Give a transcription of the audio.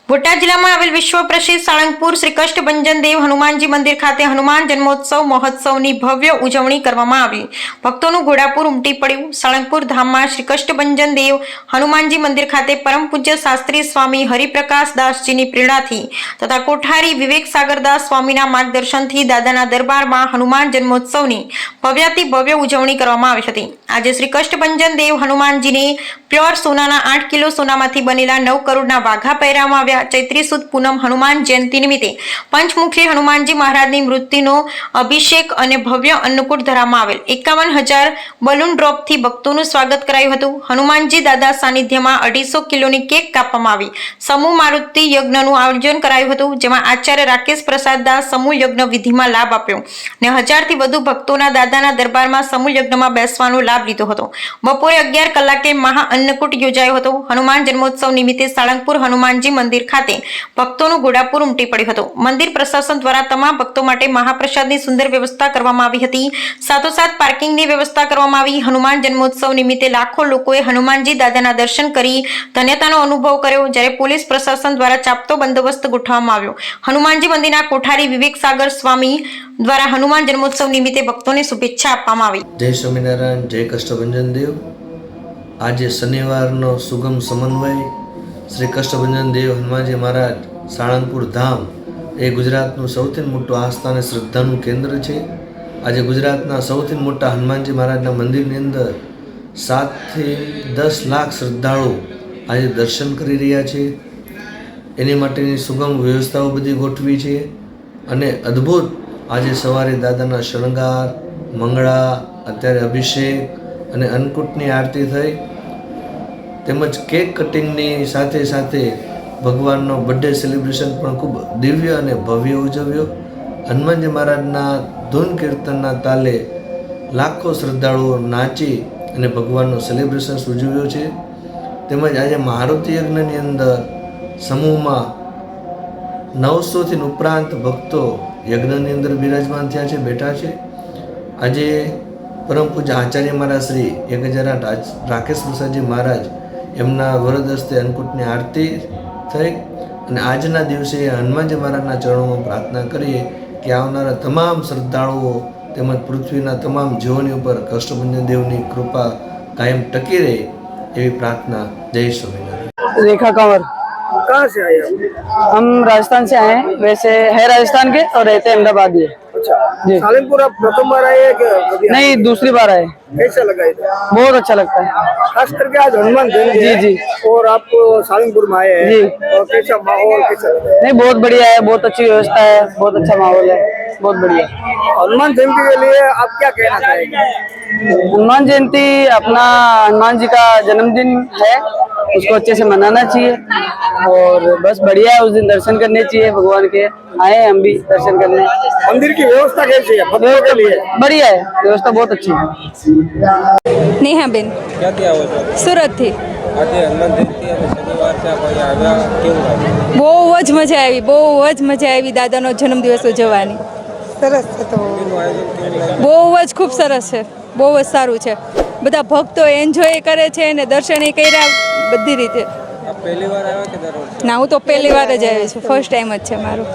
બોટાદ જિલ્લામાં આવેલ વિશ્વ પ્રસિદ્ધ સાળંગપુર શ્રી કષ્ટભંજન દેવ હનુમાનજી મંદિર ખાતે હનુમાન જન્મોત્સવ મહોત્સવની ભવ્ય ઉજવણી કરવામાં આવી। ભક્તોનું ઘોડાપુર ઉમટી પડ્યું। સાળંગપુર ધામમાં શ્રી કષ્ટભંજન દેવ હનુમાનજી મંદિર ખાતે પરમ પૂજ્ય શાસ્ત્રી સ્વામી હરિપ્રકાશ દાસજીની પ્રેરણાથી તથા કોઠારી વિવેક સાગરદાસ સ્વામીના માર્ગદર્શનથી દાદાના દરબારમાં હનુમાન જન્મોત્સવની ભવ્યાતિ ભવ્ય ઉજવણી કરવામાં આવી હતી। આજે શ્રી કષ્ટભંજન દેવ હનુમાનજીને પ્યોર સોનાના 8 કિલો સોનામાંથી બનેલા 9 કરોડના વાઘા પહેરાવવામાં આવ્યા। ચૈત્રી સુદ પૂનમ હનુમાન જયંતિ નિમિત્તે પંચમુખી હનુમાનજી મહારાજની મૂર્તિનો અભિષેક અને ભવ્ય અન્નકૂટ ધરાવવામાં આવેલ 51,000 બલૂન ડ્રોપથી ભક્તોનું સ્વાગત કરાયું હતું। હનુમાનજી દાદા સાનિધ્યમાં 250 કિલોની કેક કાપવામાં આવી। સમૂહ મારુતિ યજ્ઞનું આયોજન કરાયું હતું, જેમાં આચાર્ય રાકેશ પ્રસાદ દાસ સમૂહ યજ્ઞ વિધિમાં લાભ આપ્યો અને 1000થી વધુ ભક્તોના દાદાના દરબારમાં સમૂહ યજ્ઞમાં બેસવાનો લાભ લીધો હતો। બપોરે 11 કલાકે મહા અન્નકૂટ યોજાયો હતો। હનુમાન જન્મોત્સવ નિમિત્તે સાળંગપુર હનુમાનજી મંદિર ખાતે ભક્તોનું ઘોડાપુર ઉમટી પડ્યું હતું। મંદિર પ્રશાસન દ્વારા તમામ ભક્તો માટે મહાપ્રસાદની સુંદર વ્યવસ્થા કરવામાં આવી હતી। સાથોસાથ પાર્કિંગની વ્યવસ્થા કરવામાં આવી। હનુમાન જન્મોત્સવ નિમિત્તે લાખો લોકોએ હનુમાનજી દાદાના દર્શન કરી ધન્યતાનો અનુભવ કર્યો, જ્યારે પોલીસ પ્રશાસન દ્વારા ચાપતો બંદોબસ્ત ગોઠવવામાં આવ્યો। હનુમાનજી મંદિરના કોઠારી વિવેક સાગર સ્વામી દ્વારા હનુમાન જન્મોત્સવ નિમિત્તે ભક્તોને શુભેચ્છા આપવામાં આવી। જય સ્વામિનારાયણ, જય કષ્ટભંજન દેવ। આજે શનિવારનો સુગમ સમન્વય શ્રી કષ્ટભંજન દેવ હનુમાનજી મહારાજ સાળંગપુર ધામ એ ગુજરાતનું સૌથી મોટું આસ્થા અને શ્રદ્ધાનું કેન્દ્ર છે। આજે ગુજરાતના સૌથી મોટા હનુમાનજી મહારાજના મંદિરની અંદર 7થી 10 લાખ શ્રદ્ધાળુ આજે દર્શન કરી રહ્યા છે। એની માટેની સુગમ વ્યવસ્થાઓ બધી ગોઠવી છે અને અદ્ભુત આજે સવારે દાદાના શણગાર, મંગળા, અત્યારે અભિષેક અને અન્નકૂટની આરતી થઈ, તેમજ કેક કટિંગની સાથે સાથે ભગવાનનો બર્થડે સેલિબ્રેશન પણ ખૂબ દિવ્ય અને ભવ્ય ઉજવ્યો। હનુમાનજી મહારાજના ધૂન કીર્તનના તાલે લાખો શ્રદ્ધાળુઓ નાચી અને ભગવાનનો સેલિબ્રેશન ઉજવ્યો છે। તેમજ આજે મારુતિ યજ્ઞની અંદર સમૂહમાં 900થી ઉપરાંત ભક્તો યજ્ઞની અંદર બિરાજમાન થયા છે, બેઠા છે। આજે પરમ પૂજ્ય આચાર્ય મહારાજ શ્રી 1008 રાકેશ પ્રસાદજી મહારાજ એમના વરદ હસ્તે અન્નકૂટની આરતી થઈ અને આજના દિવસે હનુમાનજી મહારાજના ચરણોમાં પ્રાર્થના કરીએ કે આવનારા તમામ શ્રદ્ધાળુઓ તેમજ પૃથ્વીના તમામ જીવોની ઉપર કષ્ટભંજન દેવની કૃપા કાયમ ટકી રહે એવી प्रार्थना। जय स्वामीनारायण। रेखा कंवर। कहाँ से आए आप? हम राजस्थान से आए हैं, वैसे है राजस्थान के और रहते हैं अहमदाबाद ही। अच्छा, जी। सालनपुर आप प्रथम बार आए हैं क्या? नहीं, दूसरी बार आए। कैसा लगा इधर? बहुत अच्छा लगता है। खास करके आज हनुमान जयंती जी है जी। और आप सालनपुर में आए हैं जी। और कैसा माहौल कैसा लगा? नहीं, बहुत बढ़िया है, बहुत अच्छी व्यवस्था है, बहुत अच्छा माहौल है, बहुत बढ़िया। हनुमान जयंती के लिए आप क्या कहना चाहेंगे? हनुमान जयंती अपना हनुमान जी का जन्मदिन है, उसको अच्छे से मनाना चाहिए और बस बढ़िया है, उस दिन दर्शन करने चाहिए भगवान के। आए हम भी दर्शन करने। मंदिर की व्यवस्था कैसी है भक्तों के लिए? बढ़िया है, व्यवस्था बहुत अच्छी है। नेहा बेन क्या क्या हुआ? सूरत थी। આજે હનુમાન જયંતિ અને શનિવાર છે, કોઈ આવ્યા, કેવું લાગ્યું? બહુ જ મજા આવી, બહુ જ મજા આવી દાદાનો જન્મદિવસ ઉજવવાની। સરસ હતો, એનું આયોજન કેવું લાગ્યું? બહુ જ ખૂબ સરસ છે, બહુ જ સારું છે। બધા ભક્તો એન્જોય કરે છે અને દર્શન કર્યા બધી રીતે। આપ પહેલી વાર આવ્યા કે દર વર્ષે? ના, હું તો પહેલી વાર જ આવી છું, ફર્સ્ટ ટાઈમ જ છે મારું।